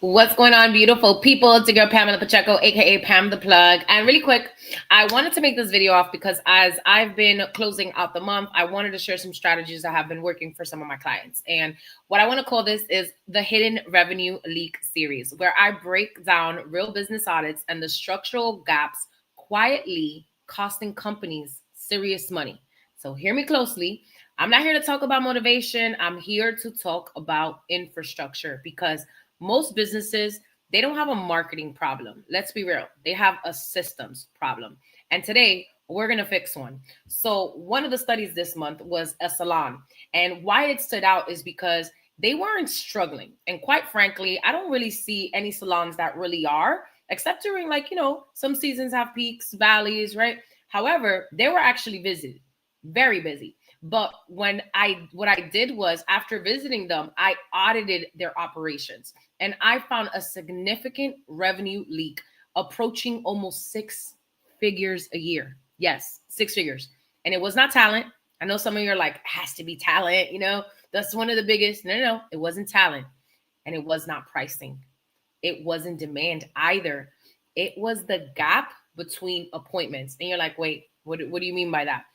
What's going on, beautiful people? It's your girl Pamela Pacheco, aka Pam the Plug. And really quick, I wanted to make this video off because as I've been closing out the month, I wanted to share some strategies that have been working for some of my clients. And what I want to call this is the Hidden Revenue Leak series, where I break down real business audits and the structural gaps quietly costing companies serious money. So hear me closely. I'm not here to talk about motivation. I'm here to talk about infrastructure because most businesses, they don't have a marketing problem. Let's be real. They have a systems problem. And today we're going to fix one. So one of the studies this month was a salon. And why it stood out is because they weren't struggling. And quite frankly, I don't really see any salons that really are, except during some seasons have peaks, valleys, right? However, they were actually busy, very busy. But what I did was after visiting them, I audited their operations and I found a significant revenue leak approaching almost 6 figures a year. Yes, 6 figures. And it was not talent. I know some of you are like, it has to be talent. That's one of the biggest. No, it wasn't talent. And it was not pricing. It wasn't demand either. It was the gap between appointments. And you're like, wait, what do you mean by that?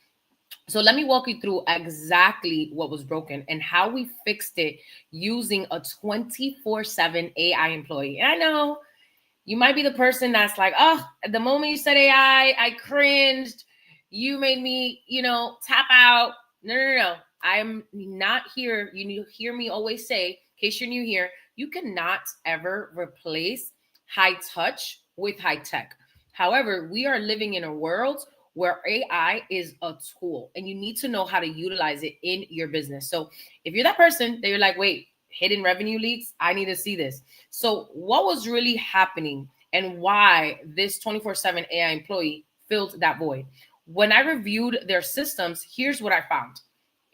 So let me walk you through exactly what was broken and how we fixed it using a 24/7 AI employee. And I know you might be the person that's like, oh, at the moment you said AI, I cringed. You made me, tap out. No. I'm not here. You hear me always say, in case you're new here, you cannot ever replace high touch with high tech. However, we are living in a world where AI is a tool and you need to know how to utilize it in your business. So if you're that person that you're like, wait, hidden revenue leaks, I need to see this. So what was really happening and why this 24/7 AI employee filled that void? When I reviewed their systems, here's what I found.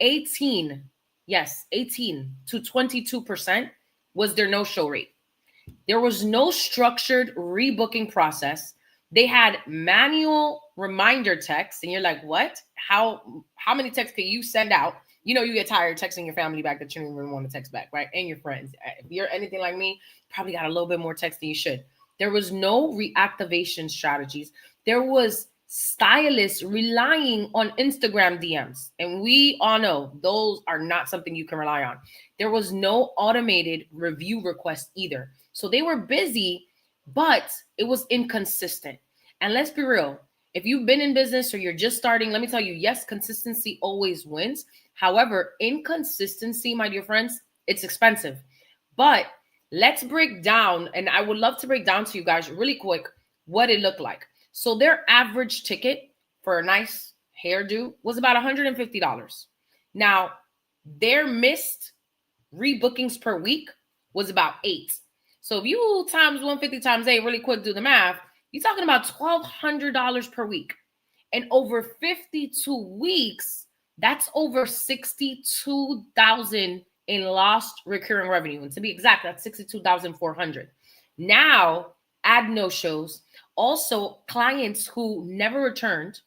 18 to 22% was their no-show rate. There was no structured rebooking process. They had manual reminder texts, and you're like, what? How many texts can you send out? You get tired texting your family back that you don't even want to text back, right? And your friends. If you're anything like me, probably got a little bit more text than you should. There was no reactivation strategies. There was stylists relying on Instagram DMs. And we all know those are not something you can rely on. There was no automated review request either. So they were busy, but it was inconsistent. And let's be real. If you've been in business or you're just starting, let me tell you, yes, consistency always wins. However, inconsistency, my dear friends, it's expensive. But let's break down, and I would love to break down to you guys really quick what it looked like. So their average ticket for a nice hairdo was about $150. Now, their missed rebookings per week was about 8. So if you times 150 times 8, really quick, do the math, you're talking about $1,200 per week. And over 52 weeks, that's over $62,000 in lost recurring revenue. And to be exact, that's $62,400. Now, add no-shows. Also, clients who never returned.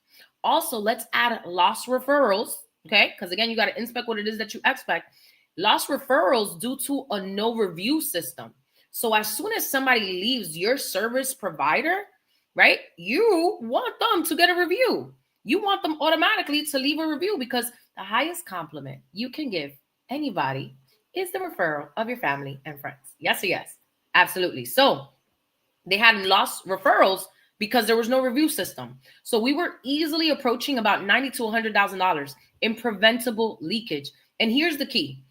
Also, let's add lost referrals, okay? Because again, you got to inspect what it is that you expect. Lost referrals due to a no review system. So as soon as somebody leaves your service provider, right, you want them to get a review. You want them automatically to leave a review because the highest compliment you can give anybody is the referral of your family and friends. Yes or yes? Absolutely. So they had lost referrals because there was no review system. So we were easily approaching about $90,000 to $100,000 in preventable leakage. And here's the key.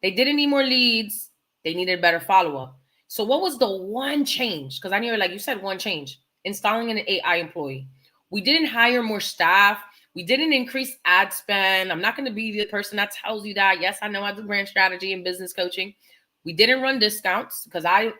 They didn't need more leads. They needed better follow-up. So what was the one change? Because I knew, like you said, one change. Installing an AI employee. We didn't hire more staff. We didn't increase ad spend. I'm not going to be the person that tells you that. Yes, I know I do brand strategy and business coaching. We didn't run discounts because I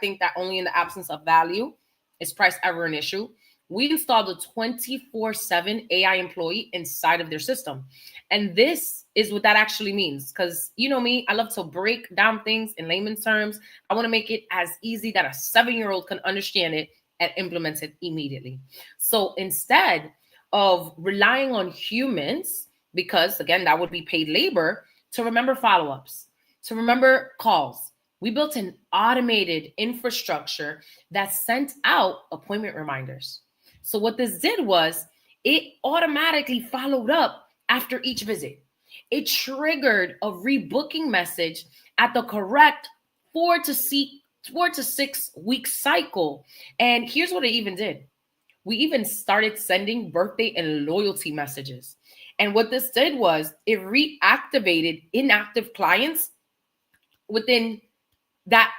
think that only in the absence of value is price ever an issue. We installed a 24/7 AI employee inside of their system. And this is what that actually means. Because you know me, I love to break down things in layman's terms. I want to make it as easy that a 7-year-old can understand it and implement it immediately. So instead of relying on humans, because again, that would be paid labor, to remember follow-ups, to remember calls, We built an automated infrastructure that sent out appointment reminders. So what this did was it automatically followed up after each visit. It triggered a rebooking message at the correct 4 to 6 week cycle. And here's what it even did. We even started sending birthday and loyalty messages. And what this did was it reactivated inactive clients within that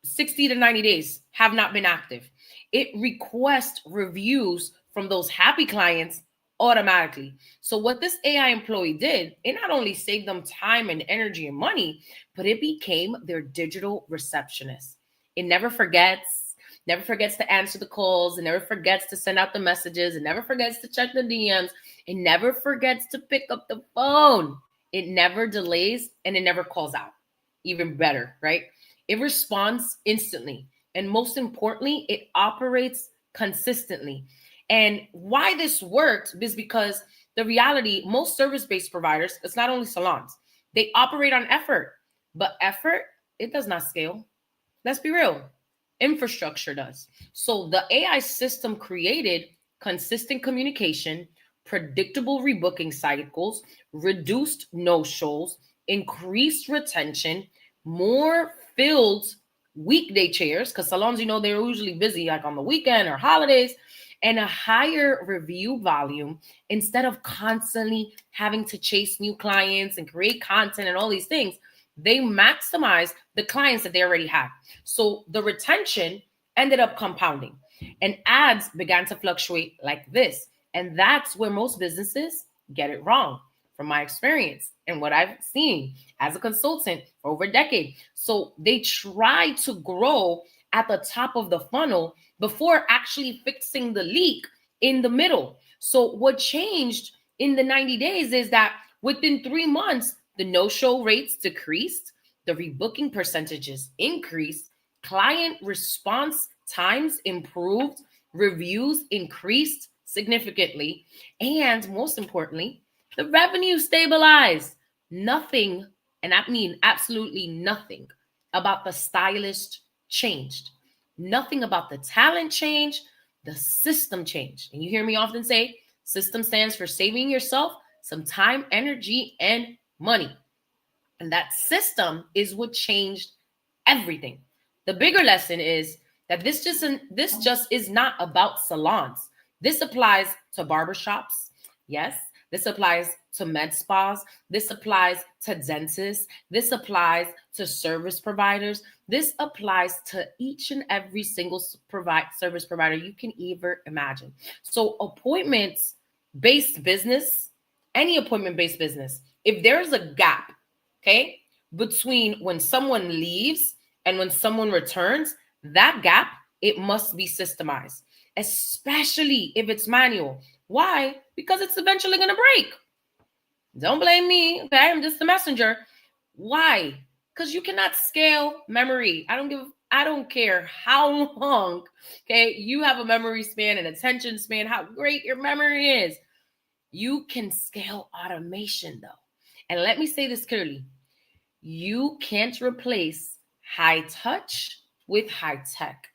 60 to 90 days have not been active. It requests reviews from those happy clients automatically. So what this AI employee did, it not only saved them time and energy and money, but it became their digital receptionist. It never forgets to answer the calls, it never forgets to send out the messages, it never forgets to check the DMs, it never forgets to pick up the phone. It never delays and it never calls out. Even better, right? It responds instantly. And most importantly, it operates consistently. And why this worked is because the reality, most service-based providers, it's not only salons, they operate on effort. But effort, it does not scale. Let's be real. Infrastructure does. So the AI system created consistent communication, predictable rebooking cycles, reduced no-shows, increased retention, more filled weekday chairs, because salons, they're usually busy like on the weekend or holidays, and a higher review volume instead of constantly having to chase new clients and create content and all these things. They maximize the clients that they already had. So the retention ended up compounding and ads began to fluctuate like this. And that's where most businesses get it wrong, from my experience and what I've seen as a consultant for over a decade. So they try to grow at the top of the funnel before actually fixing the leak in the middle. So what changed in the 90 days is that within 3 months, the no-show rates decreased, the rebooking percentages increased, client response times improved, reviews increased significantly, and most importantly, the revenue stabilized. Nothing, and I mean absolutely nothing, about the stylist changed. Nothing about the talent changed. The system changed. And you hear me often say, system stands for saving yourself some time, energy, and money. And that system is what changed everything. The bigger lesson is that this just is not about salons. This applies to barbershops. Yes. This applies to med spas. This applies to dentists. This applies to service providers. This applies to each and every single service provider you can ever imagine. So appointments-based business, any appointment-based business, if there's a gap, okay, between when someone leaves and when someone returns, that gap, it must be systemized, especially if it's manual. Why? Because it's eventually going to break. Don't blame me, okay? I'm just the messenger. Why? Because you cannot scale memory. I don't care how long, okay, you have a memory span and attention span, how great your memory is. You can scale automation though. And let me say this clearly. You can't replace high touch with high tech.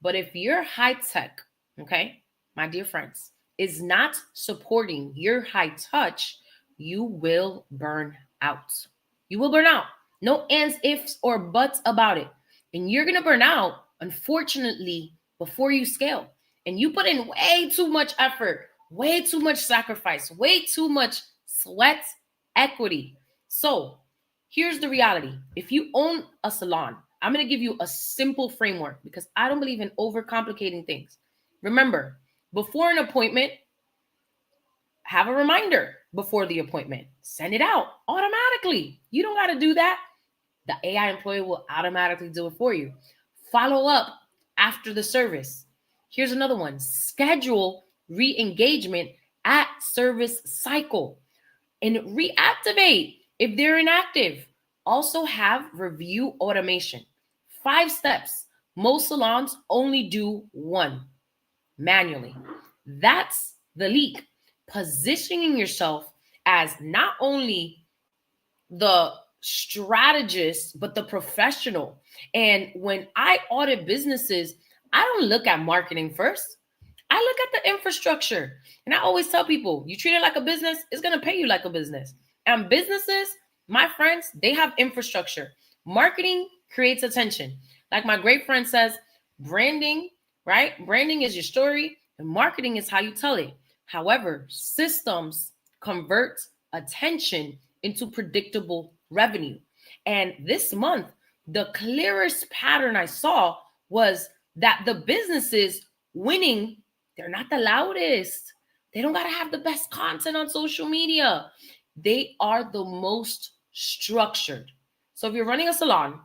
But if your high tech, okay, my dear friends, is not supporting your high touch, you will burn out. You will burn out. No ands, ifs, or buts about it. And you're going to burn out, unfortunately, before you scale. And you put in way too much effort, way too much sacrifice, way too much sweat equity. So here's the reality. If you own a salon, I'm going to give you a simple framework because I don't believe in overcomplicating things. Remember, before an appointment, have a reminder before the appointment. Send it out automatically. You don't got to do that. The AI employee will automatically do it for you. Follow up after the service. Here's another one. Schedule re-engagement at service cycle and reactivate if they're inactive. Also have review automation. 5 steps. Most salons only do 1 manually. That's the leak. Positioning yourself as not only the strategist, but the professional. And when I audit businesses, I don't look at marketing first. I look at the infrastructure. And I always tell people, you treat it like a business, it's going to pay you like a business. And businesses, my friends, they have infrastructure. Marketing creates attention. Like my great friend says, branding, right? Branding is your story, and marketing is how you tell it. However, systems convert attention into predictable revenue. And this month, the clearest pattern I saw was that the businesses winning, they're not the loudest. They don't got to have the best content on social media. They are the most structured. So if you're running a salon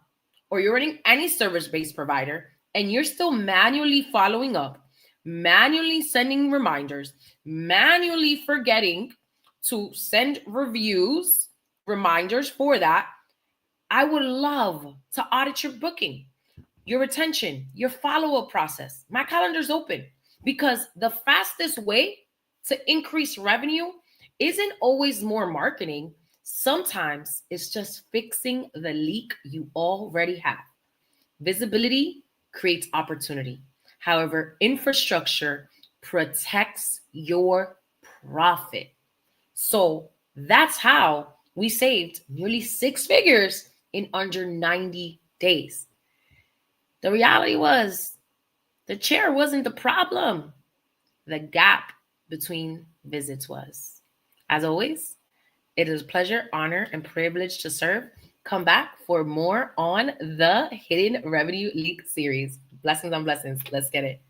or you're running any service-based provider and you're still manually following up, manually sending reminders, manually forgetting to send reviews, reminders for that, I would love to audit your booking, your retention, your follow-up process. My calendar's open because the fastest way to increase revenue isn't always more marketing. Sometimes it's just fixing the leak you already have. Visibility creates opportunity. However, infrastructure protects your profit. So that's how we saved nearly 6 figures in under 90 days. The reality was the chair wasn't the problem. The gap between visits was. As always, it is a pleasure, honor, and privilege to serve. Come back for more on the Hidden Revenue Leak series. Blessings on blessings. Let's get it.